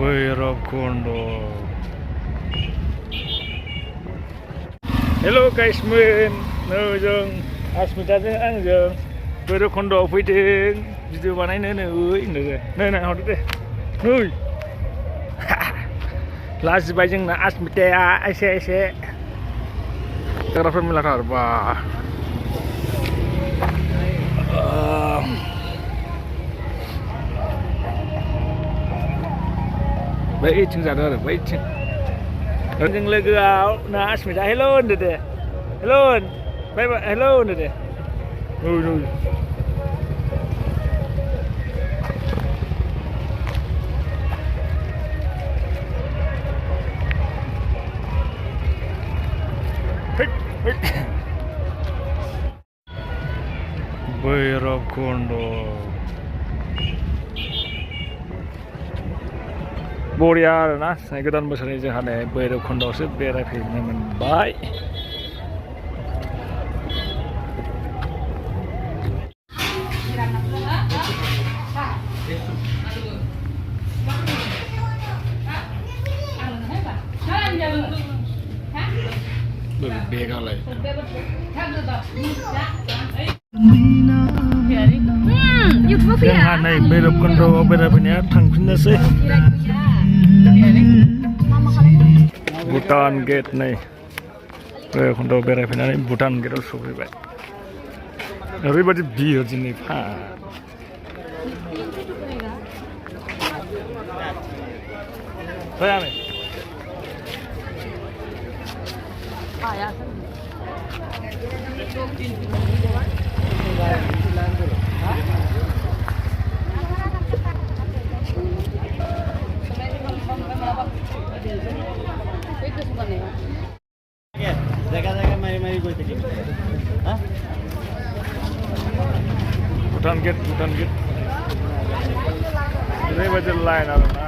Bhairabkund. Hello guys, men. जों आसमिताजों आंजों भैरबकुन्दआव फैदों भिडिअ बानायनो नै हरदो दे नै लाजिबाय जोंना आसमिताया एसे जाग्राफोर मेरलाथार बा बैथिं जादों आरो बैथिं जों लोगोआव ना आसमिता हेल' होनदो दे हेल' होन बाय बाय हेल' होनदो दे भैरबकुन्द बरिया आरोना गोदान बोसोरनि जोंहा नै भैरबकुन्दआवसो बेरायफैनो मोनबाय बेगालाय जोंहा नै भैरबकुन्दआव बेरायफैनाया थांफिननोसै भुटान गेट नै भैरबकुन्दआव बेरायफैनानै भुटान गेटआव सफैबाय ओरैबायदि भिर दिनै फैयानो भुटान गेट ओरैबायदि लाइन आरोना